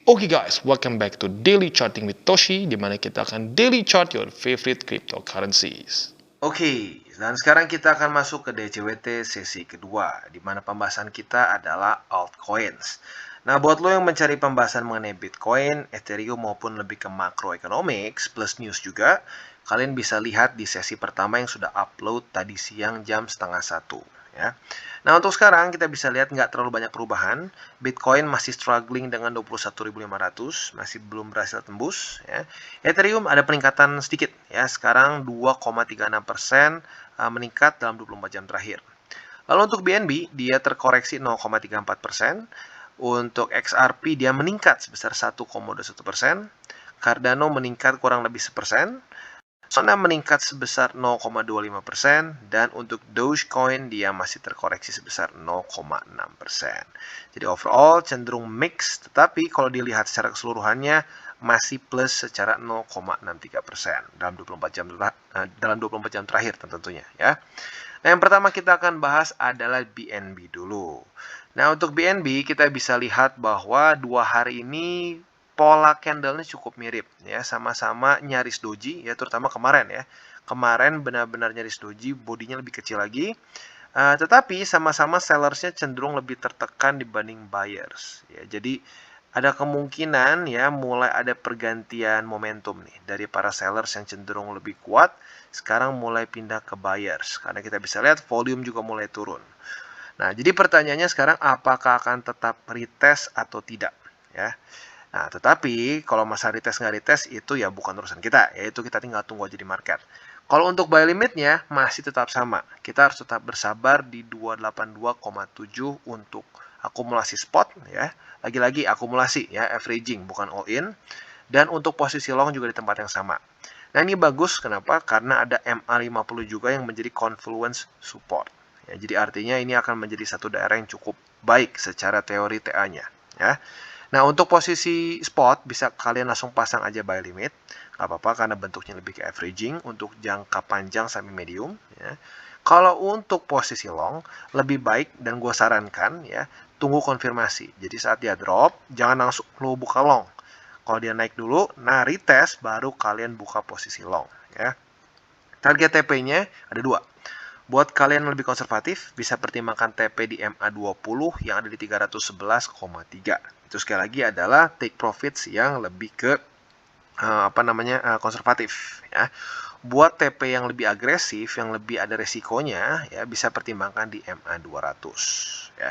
Oke guys, welcome back to Daily Charting with Toshi, di mana kita akan daily chart your favorite cryptocurrencies. Oke, dan sekarang kita akan masuk ke DCWT sesi kedua, di mana pembahasan kita adalah altcoins. Nah, buat lo yang mencari pembahasan mengenai Bitcoin, Ethereum maupun lebih ke macroeconomics plus news juga, kalian bisa lihat di sesi pertama yang sudah upload tadi siang jam 12:30 ya. Nah, untuk sekarang kita bisa lihat nggak terlalu banyak perubahan. Bitcoin masih struggling dengan 21.500, masih belum berhasil tembus ya. Ethereum ada peningkatan sedikit ya, sekarang 2,36% meningkat dalam 24 jam terakhir. Lalu untuk BNB dia terkoreksi 0,34%. Untuk XRP dia meningkat sebesar 1,21%. Cardano meningkat kurang lebih 1%. Solana meningkat sebesar 0,25% dan untuk Dogecoin dia masih terkoreksi sebesar 0,6%. Jadi overall cenderung mix, tetapi kalau dilihat secara keseluruhannya masih plus secara 0,63% dalam 24 jam terakhir tentunya ya. Nah, yang pertama kita akan bahas adalah BNB dulu. Nah, untuk BNB kita bisa lihat bahwa 2 hari ini pola candle-nya cukup mirip ya, sama-sama nyaris doji ya, terutama kemarin ya. Kemarin benar-benar nyaris doji, bodinya lebih kecil lagi. Tetapi sama-sama sellersnya cenderung lebih tertekan dibanding buyers ya. Jadi ada kemungkinan ya mulai ada pergantian momentum nih dari para sellers yang cenderung lebih kuat sekarang mulai pindah ke buyers karena kita bisa lihat volume juga mulai turun. Nah, jadi pertanyaannya sekarang apakah akan tetap retest atau tidak ya. Nah, tetapi kalau masa retest nggak retest itu ya bukan urusan kita, yaitu kita tinggal tunggu aja di market. Kalau untuk buy limitnya masih tetap sama. Kita harus tetap bersabar di 282,7 untuk akumulasi spot ya. Lagi-lagi akumulasi ya, averaging bukan all in. Dan untuk posisi long juga di tempat yang sama. Nah, ini bagus kenapa? Karena ada MA50 juga yang menjadi confluence support. Ya, jadi artinya ini akan menjadi satu daerah yang cukup baik secara teori TA-nya ya. Nah, untuk posisi spot bisa kalian langsung pasang aja buy limit. Gak apa-apa karena bentuknya lebih ke averaging untuk jangka panjang sampai medium ya. Kalau untuk posisi long lebih baik dan gue sarankan ya, tunggu konfirmasi. Jadi saat dia drop jangan langsung lo buka long. Kalau dia naik dulu, nah retest baru kalian buka posisi long ya. Target TP-nya ada 2. Buat kalian yang lebih konservatif, bisa pertimbangkan TP di MA20 yang ada di 311,3. Itu sekali lagi adalah take profits yang lebih ke konservatif ya. Buat TP yang lebih agresif, yang lebih ada resikonya ya, bisa pertimbangkan di MA200 ya.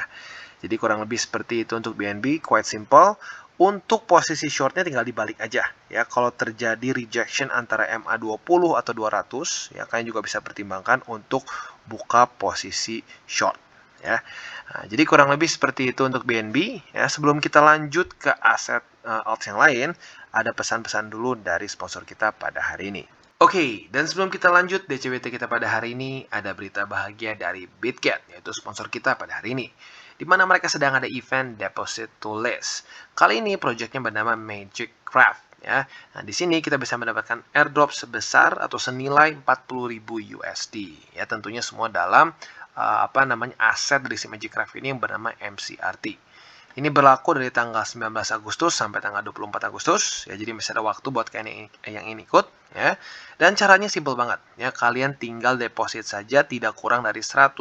Jadi kurang lebih seperti itu untuk BNB, quite simple. Untuk posisi shortnya tinggal dibalik aja ya. Kalau terjadi rejection antara MA20 atau 200 ya, kalian juga bisa pertimbangkan untuk buka posisi short ya. Nah, jadi kurang lebih seperti itu untuk BNB ya. Sebelum kita lanjut ke aset alt yang lain, ada pesan-pesan dulu dari sponsor kita pada hari ini. Oke, dan sebelum kita lanjut DCWT kita pada hari ini, ada berita bahagia dari Bitget, yaitu sponsor kita pada hari ini, di mana mereka sedang ada event Deposit to List. Kali ini proyeknya bernama Magic Craft ya. Nah, di sini kita bisa mendapatkan airdrop sebesar atau senilai 40.000 USD. Ya, tentunya semua dalam aset dari si Magic Craft ini yang bernama MCRT. Ini berlaku dari tanggal 19 Agustus sampai tanggal 24 Agustus. Ya, jadi masih ada waktu buat kalian yang ingin ikut. Ya. Dan caranya simple banget. Ya, kalian tinggal deposit saja tidak kurang dari $100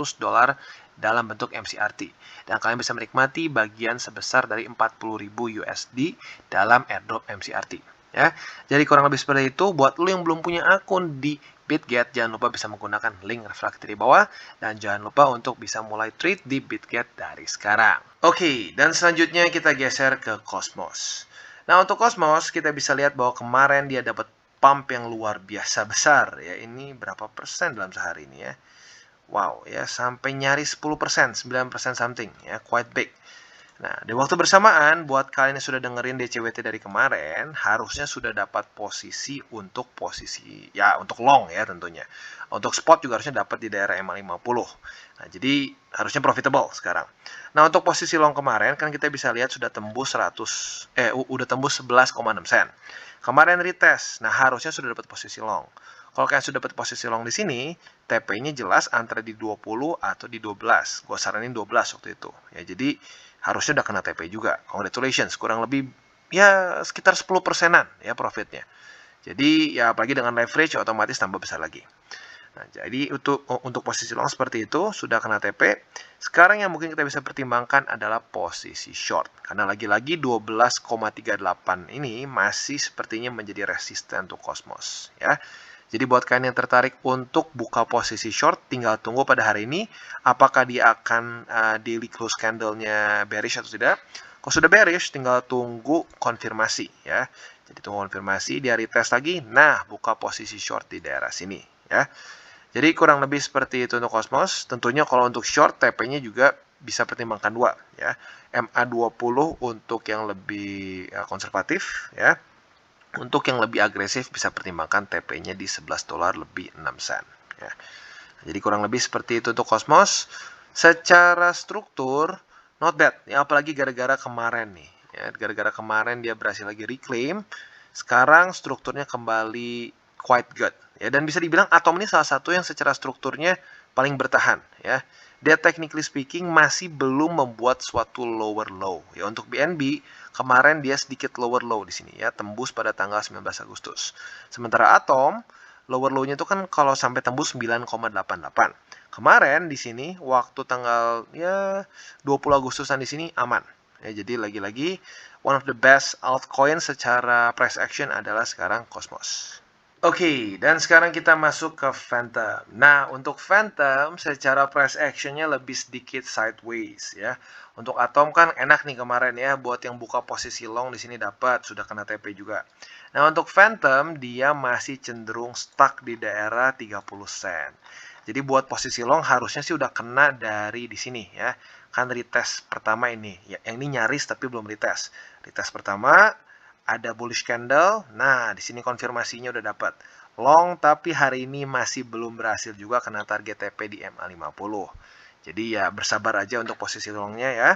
dalam bentuk MCRT. Dan kalian bisa menikmati bagian sebesar dari 40.000 USD dalam airdrop MCRT. Ya, jadi kurang lebih seperti itu. Buat lo yang belum punya akun di Bitget, jangan lupa bisa menggunakan link reflektif di bawah. Dan jangan lupa untuk bisa mulai trade di Bitget dari sekarang. Oke, dan selanjutnya kita geser ke Cosmos. Nah, untuk Cosmos kita bisa lihat bahwa kemarin dia dapat pump yang luar biasa besar ya. Ini berapa persen dalam sehari ini ya? Wow, ya sampai nyaris 10%, 9% something ya, quite big. Nah, di waktu bersamaan, buat kalian yang sudah dengerin DCWT dari kemarin, harusnya sudah dapat posisi untuk long ya tentunya. Untuk spot juga harusnya dapat di daerah MA50. Nah, jadi harusnya profitable sekarang. Nah, untuk posisi long kemarin kan kita bisa lihat sudah tembus 11,6 sen. Kemarin retest. Nah, harusnya sudah dapat posisi long. Kalau kalian sudah dapat posisi long di sini, TP-nya jelas antara di 20 atau di 12. Gue saranin 12 waktu itu. Ya, jadi harusnya udah kena TP juga. Congratulations, kurang lebih ya sekitar 10%-an ya profitnya. Jadi ya apalagi dengan leverage otomatis tambah besar lagi. Nah, jadi untuk posisi long seperti itu sudah kena TP. Sekarang yang mungkin kita bisa pertimbangkan adalah posisi short. Karena lagi-lagi 12,38 ini masih sepertinya menjadi resisten untuk Cosmos ya. Jadi buat kalian yang tertarik untuk buka posisi short, tinggal tunggu pada hari ini apakah dia akan daily close candle-nya bearish atau tidak. Kalau sudah bearish, tinggal tunggu konfirmasi ya. Jadi tunggu konfirmasi, dia retest lagi. Nah, buka posisi short di daerah sini ya. Jadi kurang lebih seperti itu untuk Cosmos. Tentunya kalau untuk short, TP-nya juga bisa pertimbangkan dua ya. MA20 untuk yang lebih konservatif ya. Untuk yang lebih agresif bisa pertimbangkan TP-nya di $11 lebih 6 sen ya. Jadi kurang lebih seperti itu untuk Cosmos. Secara struktur not bad ya, apalagi gara-gara kemarin nih ya. Gara-gara kemarin dia berhasil lagi reclaim. Sekarang strukturnya kembali quite good ya, dan bisa dibilang Atom ini salah satu yang secara strukturnya paling bertahan ya. Dia technically speaking masih belum membuat suatu lower low ya. Untuk BNB kemarin dia sedikit lower low di sini ya, tembus pada tanggal 19 Agustus. Sementara Atom lower low-nya itu kan kalau sampai tembus 9,88. Kemarin di sini waktu tanggal ya 20 Agustusan di sini aman. Ya, jadi lagi-lagi one of the best altcoin secara price action adalah sekarang Cosmos. Oke, dan sekarang kita masuk ke Phantom. Nah, untuk Phantom secara price actionnya lebih sedikit sideways ya. Untuk Atom kan enak nih kemarin ya, buat yang buka posisi long di sini dapat, sudah kena TP juga. Nah, untuk Phantom dia masih cenderung stuck di daerah 30 sen. Jadi buat posisi long harusnya sih udah kena dari di sini ya. Kan retest pertama ini, ya, yang ini nyaris tapi belum retest. Retest pertama ada bullish candle. Nah, di sini konfirmasinya udah dapat. Long tapi hari ini masih belum berhasil juga kena target TP di MA50. Jadi ya bersabar aja untuk posisi longnya ya.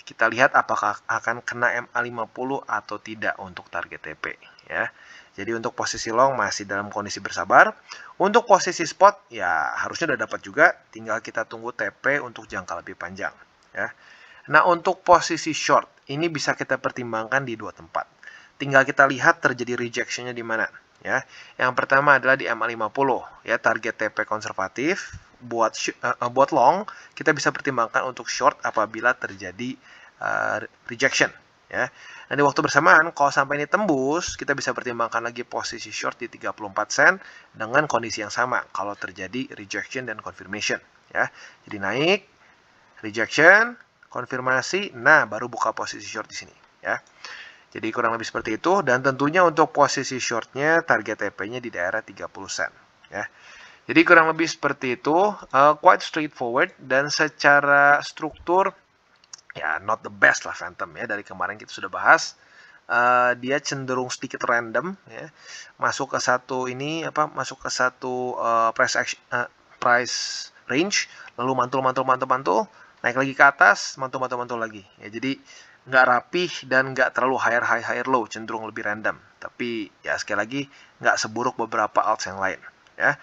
Kita lihat apakah akan kena MA50 atau tidak untuk target TP ya. Jadi untuk posisi long masih dalam kondisi bersabar. Untuk posisi spot ya harusnya udah dapat juga, tinggal kita tunggu TP untuk jangka lebih panjang ya. Nah, untuk posisi short ini bisa kita pertimbangkan di dua tempat. Tinggal kita lihat terjadi rejection-nya di mana ya. Yang pertama adalah di MA50 ya, target TP konservatif. Buat long kita bisa pertimbangkan untuk short apabila terjadi rejection ya. Dan di waktu bersamaan kalau sampai ini tembus, kita bisa pertimbangkan lagi posisi short di 34 sen dengan kondisi yang sama kalau terjadi rejection dan confirmation ya. Jadi naik, rejection, konfirmasi, nah baru buka posisi short di sini ya. Jadi kurang lebih seperti itu, dan tentunya untuk posisi shortnya target TP-nya di daerah 30 sen ya. Jadi kurang lebih seperti itu, quite straightforward, dan secara struktur ya not the best lah Phantom ya. Dari kemarin kita sudah bahas, dia cenderung sedikit random ya. Masuk ke satu price range, lalu mantul, naik lagi ke atas, mantul lagi ya. Jadi nggak rapih dan nggak terlalu higher low, cenderung lebih random. Tapi ya sekali lagi nggak seburuk beberapa alts yang lain ya.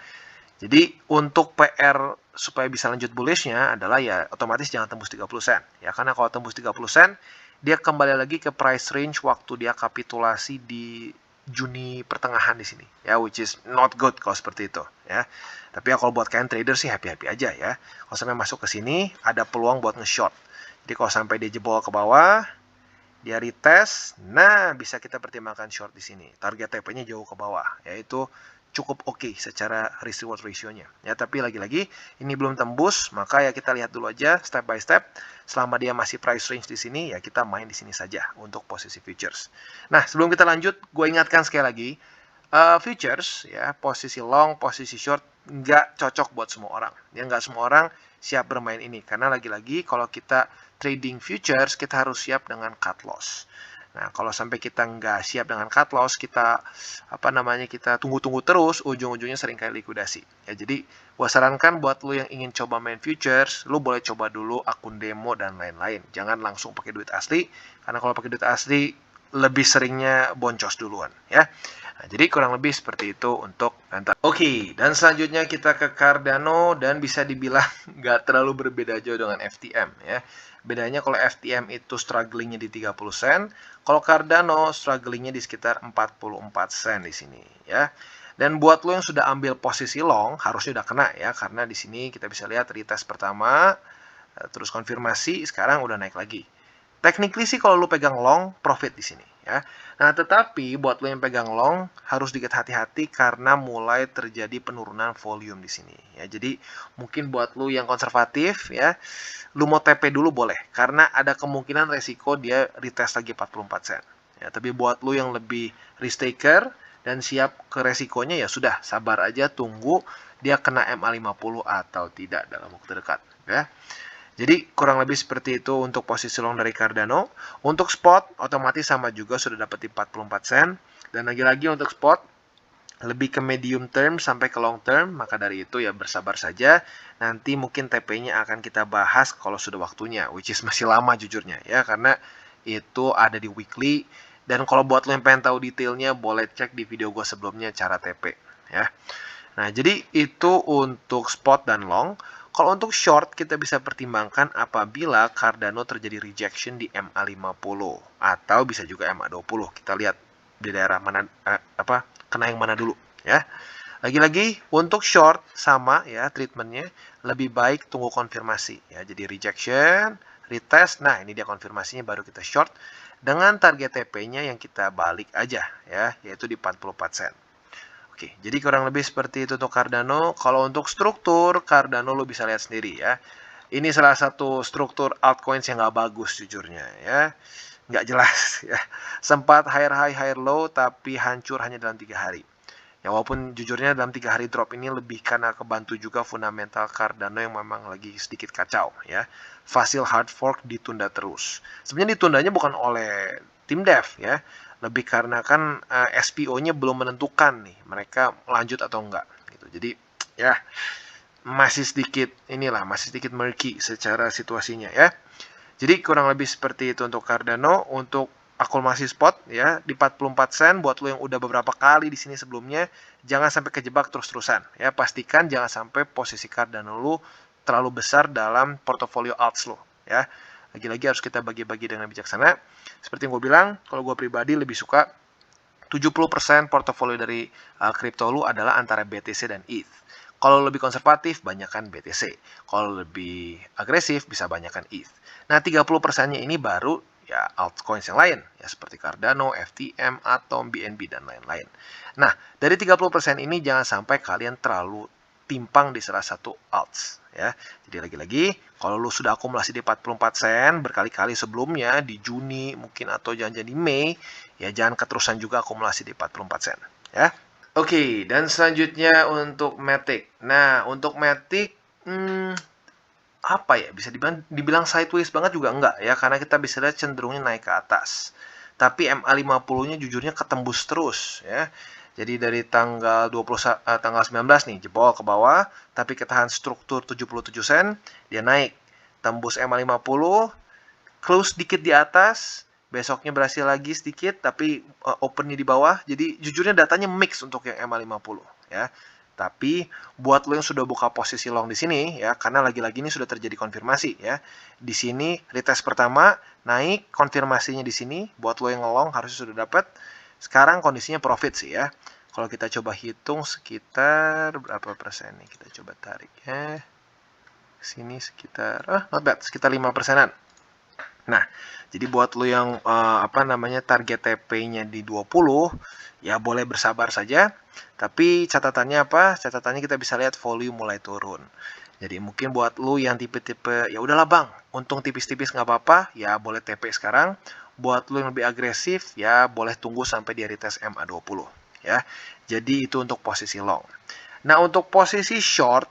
Jadi untuk PR supaya bisa lanjut bullishnya adalah ya otomatis jangan tembus 30 sen ya, karena kalau tembus 30 sen dia kembali lagi ke price range waktu dia kapitulasi di Juni pertengahan di sini ya, which is not good kalau seperti itu ya. Tapi ya kalau buat kalian trader sih happy aja ya. Kalau sampai masuk ke sini ada peluang buat nge-short. Jadi kalau sampai dia jebol ke bawah, dia retest, nah bisa kita pertimbangkan short di sini. Target TP-nya jauh ke bawah, yaitu cukup oke secara risk reward ratio-nya. Ya, tapi lagi-lagi ini belum tembus, maka ya kita lihat dulu aja step by step. Selama dia masih price range di sini, ya kita main di sini saja untuk posisi futures. Nah, sebelum kita lanjut, gue ingatkan sekali lagi, futures ya, posisi long, posisi short nggak cocok buat semua orang. Ya, nggak semua orang siap bermain ini, karena lagi-lagi kalau kita trading futures kita harus siap dengan cut loss. Nah, kalau sampai kita nggak siap dengan cut loss, kita kita tunggu-tunggu terus, ujung-ujungnya seringkali likuidasi. Ya, jadi gua sarankan buat lu yang ingin coba main futures, lu boleh coba dulu akun demo dan lain-lain. Jangan langsung pakai duit asli, karena kalau pakai duit asli lebih seringnya boncos duluan ya. Nah, jadi kurang lebih seperti itu untuk Penta. Oke, dan selanjutnya kita ke Cardano dan bisa dibilang nggak terlalu berbeda jauh dengan FTM ya. Bedanya kalau FTM itu strugglingnya di 30 sen, kalau Cardano strugglingnya di sekitar 44 sen di sini ya. Dan buat lo yang sudah ambil posisi long, harusnya udah kena ya, karena di sini kita bisa lihat retest pertama, terus konfirmasi, sekarang udah naik lagi. Technically sih kalau lu pegang long, profit di sini ya. Nah, tetapi buat lu yang pegang long harus dikit hati-hati karena mulai terjadi penurunan volume di sini ya. Jadi mungkin buat lu yang konservatif ya, lu mau TP dulu boleh karena ada kemungkinan resiko dia retest lagi 44 sen. Ya, tapi buat lu yang lebih risk taker dan siap ke resikonya ya sudah, sabar aja tunggu dia kena MA50 atau tidak dalam waktu dekat ya. Jadi kurang lebih seperti itu untuk posisi long dari Cardano. Untuk spot otomatis sama juga sudah dapat di 44 sen. Dan lagi-lagi untuk spot lebih ke medium term sampai ke long term. Maka dari itu ya bersabar saja. Nanti mungkin TP-nya akan kita bahas kalau sudah waktunya. Which is masih lama jujurnya ya. Karena itu ada di weekly. Dan kalau buat lo yang pengen tahu detailnya boleh cek di video gue sebelumnya cara TP ya. Nah, jadi itu untuk spot dan long. Kalau untuk short, kita bisa pertimbangkan apabila Cardano terjadi rejection di MA50 atau bisa juga MA20. Kita lihat di daerah mana kena yang mana dulu ya. Lagi-lagi untuk short sama ya treatmentnya, lebih baik tunggu konfirmasi ya. Jadi rejection, retest, nah ini dia konfirmasinya baru kita short dengan target TP-nya yang kita balik aja ya, yaitu di 44 sen. Oke, jadi kurang lebih seperti itu untuk Cardano. Kalau untuk struktur, Cardano lo bisa lihat sendiri ya. Ini salah satu struktur altcoins yang nggak bagus jujurnya ya. Nggak jelas ya. Sempat higher high, higher low, tapi hancur hanya dalam 3 hari. Ya walaupun jujurnya dalam 3 hari drop ini lebih karena kebantu juga fundamental Cardano yang memang lagi sedikit kacau ya. Fasil hard fork ditunda terus. Sebenarnya ditundanya bukan oleh tim dev ya, lebih karena kan SPO-nya belum menentukan nih mereka lanjut atau enggak gitu. Jadi ya masih sedikit murky secara situasinya ya. Jadi kurang lebih seperti itu untuk Cardano. Untuk akumulasi spot ya di 44 sen buat lo yang udah beberapa kali di sini sebelumnya, jangan sampai kejebak terus-terusan ya. Pastikan jangan sampai posisi Cardano lo terlalu besar dalam portofolio alts lo ya. Lagi-lagi harus kita bagi-bagi dengan bijaksana. Seperti yang gue bilang, kalau gue pribadi lebih suka 70% portofolio dari kripto lu adalah antara BTC dan ETH. Kalau lebih konservatif, banyakkan BTC. Kalau lebih agresif, bisa banyakkan ETH. Nah, 30%-nya ini baru ya altcoins yang lain, ya seperti Cardano, FTM, Atom, BNB, dan lain-lain. Nah, dari 30% ini jangan sampai kalian terlalu timpang di salah satu alts ya. Jadi lagi-lagi kalau lu sudah akumulasi di 44 sen berkali-kali sebelumnya di Juni mungkin atau jangan-jangan di Mei, ya jangan keterusan juga akumulasi di 44 sen ya. Oke, dan selanjutnya untuk Matic. Nah, untuk Matic apa ya, bisa dibilang sideways banget juga enggak ya, karena kita bisa lihat cenderungnya naik ke atas. Tapi MA50-nya jujurnya ketembus terus ya. Jadi dari tanggal 19 nih jebol ke bawah, tapi ketahan struktur 77 sen, dia naik. Tembus MA50, close dikit di atas, besoknya berhasil lagi sedikit tapi opennya di bawah. Jadi jujurnya datanya mix untuk yang MA50 ya. Tapi buat lo yang sudah buka posisi long di sini ya, karena lagi-lagi ini sudah terjadi konfirmasi ya. Di sini retest pertama naik, konfirmasinya di sini. Buat lo yang long harusnya sudah dapat. Sekarang kondisinya profit sih ya. Kalau kita coba hitung sekitar berapa persen nih, kita coba tarik ya. Sini sekitar not bad, sekitar 5%-an. Nah, jadi buat lo yang target TP-nya di 20, ya boleh bersabar saja. Tapi catatannya apa? Catatannya kita bisa lihat volume mulai turun. Jadi mungkin buat lo yang tipe-tipe ya udahlah bang, untung tipis-tipis nggak apa-apa, ya boleh TP sekarang. Buat lo yang lebih agresif, ya boleh tunggu sampai di retest MA20 ya. Jadi itu untuk posisi long. Nah, untuk posisi short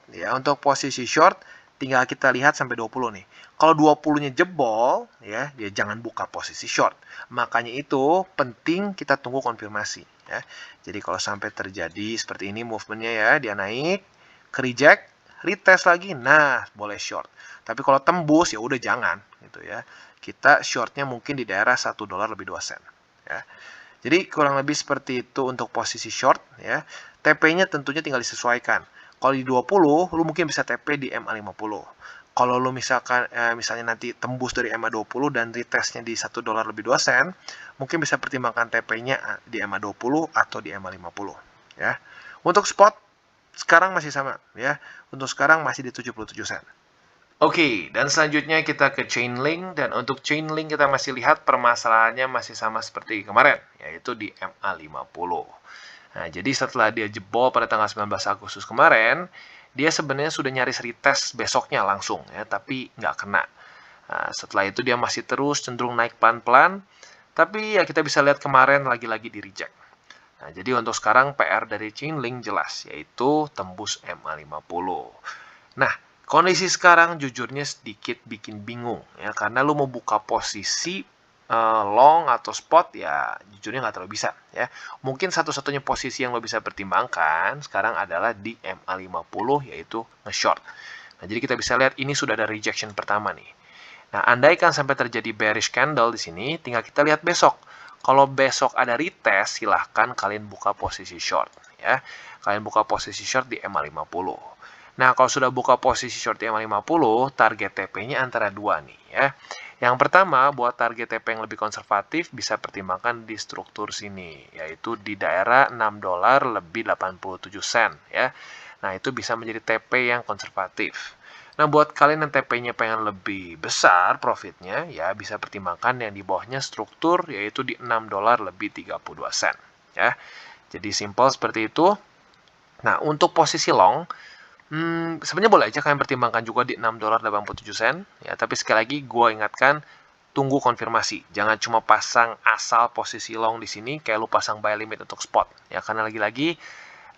tinggal kita lihat sampai 20 nih. Kalau 20-nya jebol ya jangan buka posisi short. Makanya itu penting kita tunggu konfirmasi ya. Jadi kalau sampai terjadi seperti ini movementnya ya, dia naik, ke reject, retest lagi, nah boleh short. Tapi kalau tembus ya udah jangan gitu ya. Kita shortnya mungkin di daerah $1 lebih 2 sen ya. Jadi kurang lebih seperti itu untuk posisi short ya. TP-nya tentunya tinggal disesuaikan. Kalau di 20, lu mungkin bisa TP di MA50. Kalau lu misalnya nanti tembus dari MA20 dan retestnya di $1 lebih 2 sen, mungkin bisa pertimbangkan TP-nya di MA20 atau di MA50 ya. Untuk spot sekarang masih sama ya. Untuk sekarang masih di 77 sen. Oke, dan selanjutnya kita ke Chainlink, dan untuk Chainlink kita masih lihat permasalahannya masih sama seperti kemarin, yaitu di MA50. Nah, jadi setelah dia jebol pada tanggal 19 Agustus kemarin, dia sebenarnya sudah nyaris retest besoknya langsung ya, tapi nggak kena. Nah, setelah itu dia masih terus cenderung naik pelan-pelan, tapi ya kita bisa lihat kemarin lagi-lagi di reject. Nah, jadi untuk sekarang PR dari Chainlink jelas, yaitu tembus MA50. Nah, kondisi sekarang jujurnya sedikit bikin bingung ya, karena lu mau buka posisi long atau spot ya jujurnya nggak terlalu bisa ya. Mungkin satu-satunya posisi yang lo bisa pertimbangkan sekarang adalah di MA50 yaitu nge-short. Nah, jadi kita bisa lihat ini sudah ada rejection pertama nih. Nah, andaikan sampai terjadi bearish candle di sini, tinggal kita lihat besok. Kalau besok ada retest, silahkan kalian buka posisi short ya. Kalian buka posisi short di MA50. Nah, kalau sudah buka posisi short di MA50, target TP-nya antara dua nih ya. Yang pertama, buat target TP yang lebih konservatif, bisa pertimbangkan di struktur sini, yaitu di daerah $6 lebih 87 sen ya. Nah, itu bisa menjadi TP yang konservatif. Nah, buat kalian yang TP-nya pengen lebih besar profitnya, ya bisa pertimbangkan yang di bawahnya struktur, yaitu di $6 lebih 32 sen ya. Jadi simple seperti itu. Nah, untuk posisi long, sebenarnya boleh aja kalian pertimbangkan juga di $6.87 ya, tapi sekali lagi gue ingatkan tunggu konfirmasi. Jangan cuma pasang asal posisi long di sini kayak lu pasang buy limit untuk spot ya, karena lagi-lagi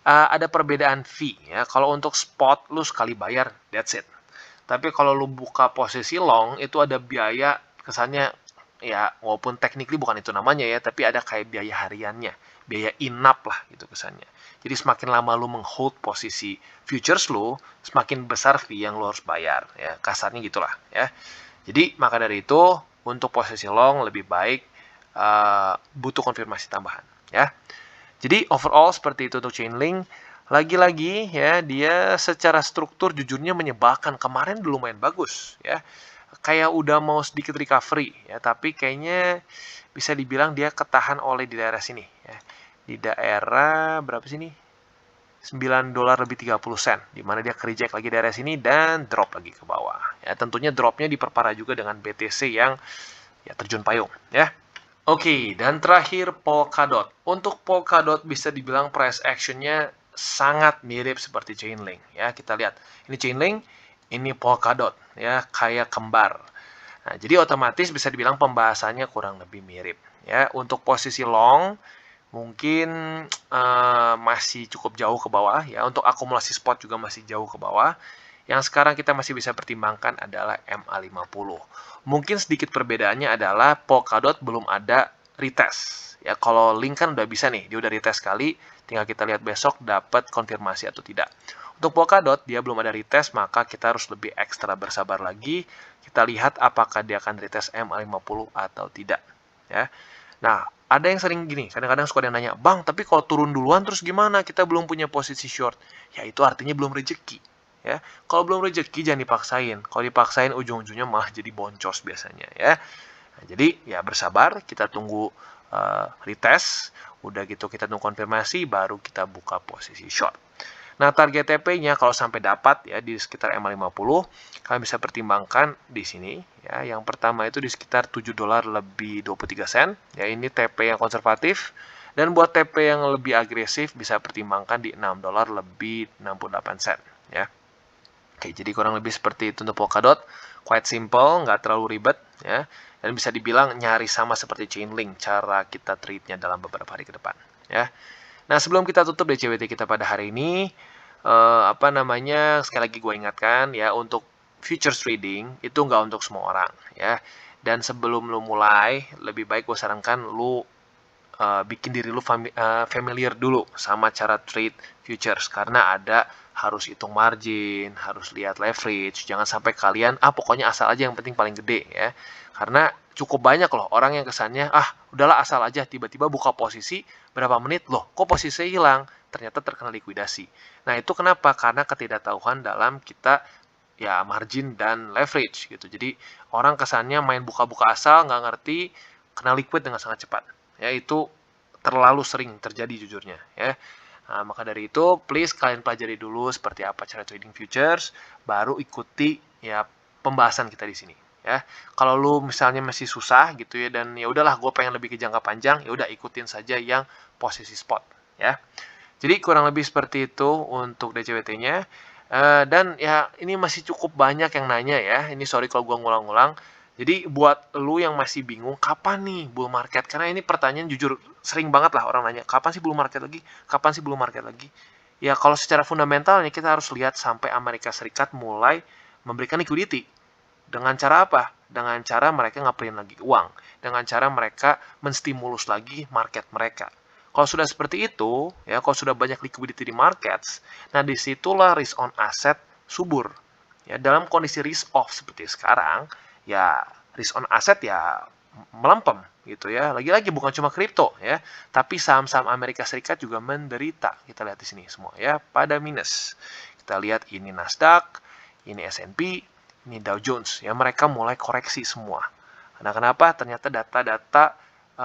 ada perbedaan fee ya. Kalau untuk spot lu sekali bayar, that's it. Tapi kalau lu buka posisi long itu ada biaya, kesannya ya walaupun technically bukan itu namanya ya, tapi ada kayak biaya hariannya, biaya in-up lah gitu kesannya. Jadi semakin lama lu menghold posisi futures lu, semakin besar fee yang lu harus bayar ya, kasarnya gitulah ya. Jadi maka dari itu untuk posisi long lebih baik butuh konfirmasi tambahan ya. Jadi overall seperti itu untuk Chainlink. Lagi-lagi ya, dia secara struktur jujurnya menyebalkan. Kemarin dulu lumayan bagus ya. Kayak udah mau sedikit recovery ya, tapi kayaknya bisa dibilang dia ketahan oleh di daerah sini ya. Di daerah berapa sini? $9 lebih 30 sen, di mana dia reject lagi daerah sini dan drop lagi ke bawah. Ya, tentunya dropnya diperparah juga dengan BTC yang ya terjun payung ya. Oke, dan terakhir Polkadot. Untuk Polkadot bisa dibilang price action-nya sangat mirip seperti Chainlink ya. Kita lihat, ini Chainlink, ini Polkadot ya, kayak kembar. Nah, jadi otomatis bisa dibilang pembahasannya kurang lebih mirip ya. Untuk posisi long mungkin masih cukup jauh ke bawah ya. Untuk akumulasi spot juga masih jauh ke bawah. Yang sekarang kita masih bisa pertimbangkan adalah MA50. Mungkin sedikit perbedaannya adalah Polkadot belum ada retest. Ya, kalau link kan udah bisa nih, dia udah retest sekali, tinggal kita lihat besok dapat konfirmasi atau tidak. Untuk Polkadot dia belum ada retest, maka kita harus lebih ekstra bersabar lagi. Kita lihat apakah dia akan retest MA50 atau tidak. Ya. Nah, ada yang sering gini, kadang-kadang suka ada yang nanya, "Bang, tapi kalau turun duluan terus gimana? Kita belum punya posisi short." Ya, itu artinya belum rezeki. Ya, kalau belum rezeki jangan dipaksain. Kalau dipaksain ujung-ujungnya malah jadi boncos biasanya ya. Nah, jadi ya bersabar, kita tunggu retest, udah gitu kita tunggu konfirmasi, baru kita buka posisi short. Nah, target TP-nya kalau sampai dapat ya di sekitar MA50, kalian bisa pertimbangkan di sini ya. Yang pertama itu di sekitar $7 lebih 23 sen. Ya, ini TP yang konservatif. Dan buat TP yang lebih agresif bisa pertimbangkan di $6 lebih 68 sen ya. Oke, jadi kurang lebih seperti itu untuk Polkadot. Quite simple, nggak terlalu ribet ya. Dan bisa dibilang nyaris sama seperti Chainlink cara kita trade-nya dalam beberapa hari ke depan ya. Nah, sebelum kita tutup DCWT kita pada hari ini, sekali lagi gue ingatkan ya, untuk futures trading itu nggak untuk semua orang ya. Dan sebelum lu mulai, lebih baik gue sarankan lu bikin diri lu familiar dulu sama cara trade futures, karena ada harus hitung margin, harus lihat leverage, jangan sampai kalian pokoknya asal aja yang penting paling gede ya. Karena cukup banyak loh orang yang kesannya, udahlah asal aja, tiba-tiba buka posisi, berapa menit, loh kok posisinya hilang? Ternyata terkena likuidasi. Nah itu kenapa? Karena ketidaktahuan dalam kita ya margin dan leverage gitu. Jadi orang kesannya main buka-buka asal, nggak ngerti, kena liquid dengan sangat cepat. Ya itu terlalu sering terjadi jujurnya ya. Nah, maka dari itu, please kalian pelajari dulu seperti apa cara trading futures, baru ikuti ya pembahasan kita di sini. Ya, kalau lu misalnya masih susah gitu ya dan ya udahlah gue pengen lebih ke jangka panjang, ya udah ikutin saja yang posisi spot ya. Jadi kurang lebih seperti itu untuk DCWT-nya. Dan ya ini masih cukup banyak yang nanya ya. Ini sorry kalau gue ngulang-ngulang. Jadi buat lu yang masih bingung kapan nih bull market, karena ini pertanyaan jujur sering banget lah orang nanya, kapan sih bull market lagi? Kapan sih bull market lagi? Ya kalau secara fundamentalnya kita harus lihat sampai Amerika Serikat mulai memberikan liquidity. Dengan cara apa? Dengan cara mereka nge-print lagi uang. Dengan cara mereka menstimulus lagi market mereka. Kalau sudah seperti itu, ya kalau sudah banyak liquidity di markets, nah disitulah risk on asset subur. Ya dalam kondisi risk off seperti sekarang, ya risk on asset ya melempem gitu ya. Lagi-lagi bukan cuma kripto ya, tapi saham-saham Amerika Serikat juga menderita. Kita lihat di sini semua ya, pada minus. Kita lihat ini Nasdaq, ini S&P, ini Dow Jones ya, mereka mulai koreksi semua. Nah, kenapa? Ternyata data-data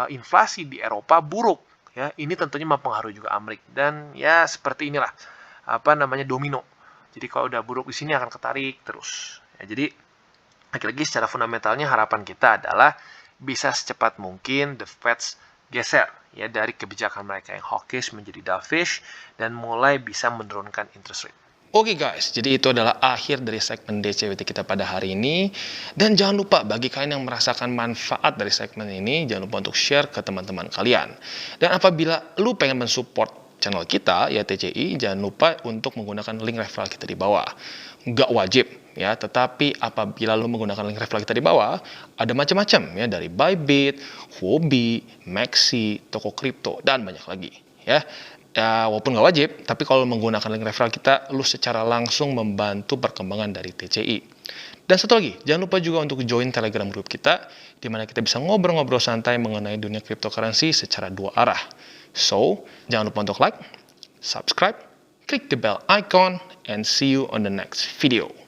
inflasi di Eropa buruk ya. Ini tentunya mempengaruhi juga Amerika dan ya seperti inilah domino. Jadi kalau udah buruk di sini akan ketarik terus. Ya, jadi lagi-lagi secara fundamentalnya harapan kita adalah bisa secepat mungkin the Fed geser ya dari kebijakan mereka yang hawkish menjadi dovish dan mulai bisa menurunkan interest rate. Oke guys, jadi itu adalah akhir dari segmen DCWT kita pada hari ini. Dan jangan lupa bagi kalian yang merasakan manfaat dari segmen ini, jangan lupa untuk share ke teman-teman kalian. Dan apabila lu pengen mensupport channel kita, ya TCI, jangan lupa untuk menggunakan link referral kita di bawah. Nggak wajib, ya, tetapi apabila lu menggunakan link referral kita di bawah, ada macam-macam ya, dari Bybit, Huobi, Maxi, toko kripto, dan banyak lagi. Ya, walaupun nggak wajib, tapi kalau menggunakan link referral kita, lu secara langsung membantu perkembangan dari TCI. Dan satu lagi, jangan lupa juga untuk join Telegram group kita, di mana kita bisa ngobrol-ngobrol santai mengenai dunia cryptocurrency secara dua arah. So, jangan lupa untuk like, subscribe, klik the bell icon, and see you on the next video.